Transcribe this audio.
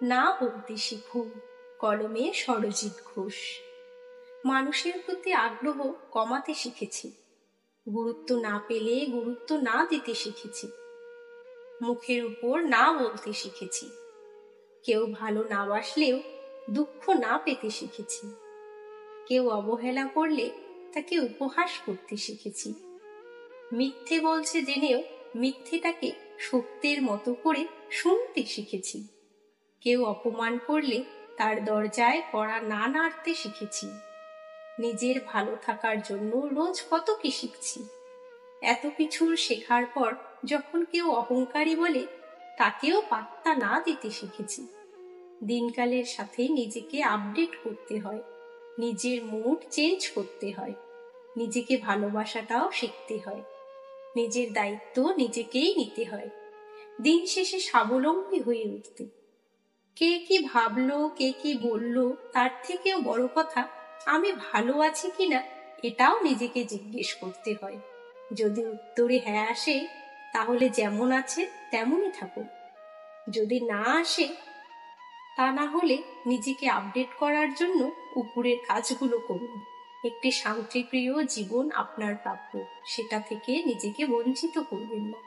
না বলতে শিখুন কলমে সরজিৎ ঘোষ। মানুষের প্রতি আগ্রহ কমাতে শিখেছি, গুরুত্ব না পেলে গুরুত্ব না দিতে শিখেছি, মুখের উপর না বলতে শিখেছি, কেউ ভালো না বাসলেও দুঃখ না পেতে শিখেছি, কেউ অবহেলা করলে তাকে উপহাস করতে শিখেছি, মিথ্যে বলছে জেনেও মিথ্যেটাকে সত্যের মতো করে শুনতে শিখেছি, কেউ অপমান করলে তার দরজায় কড়া না নাড়তে শিখেছি, নিজের ভালো থাকার জন্য রোজ কত কি শিখছি। এত কিছুর শেখার পর যখন কেউ অহংকারী বলে তাকেও পাত্তা না দিতে শিখেছি। দিনকালের সাথে নিজেকে আপডেট করতে হয়, নিজের মুড চেঞ্জ করতে হয়, নিজেকে ভালোবাসাটাও শিখতে হয়, নিজের দায়িত্ব নিজেকেই নিতে হয়, দিন শেষে স্বাবলম্বী হয়ে উঠতে। কে কি ভাবলো, কে কি বললো, তার থেকেও বড় কথা আমি ভালো আছি কিনা এটাও নিজেকে জিজ্ঞেস করতে হয়। যদি উত্তরে হ্যাঁ আসে তাহলে যেমন আছে তেমনই থাকুন, যদি না আসে তা না হলে নিজেকে আপডেট করার জন্য উপরের কাজগুলো করুন। একটি শান্তিপ্রিয় জীবন আপনার প্রাপ্য, সেটা থেকে নিজেকে বঞ্চিত করবেন না।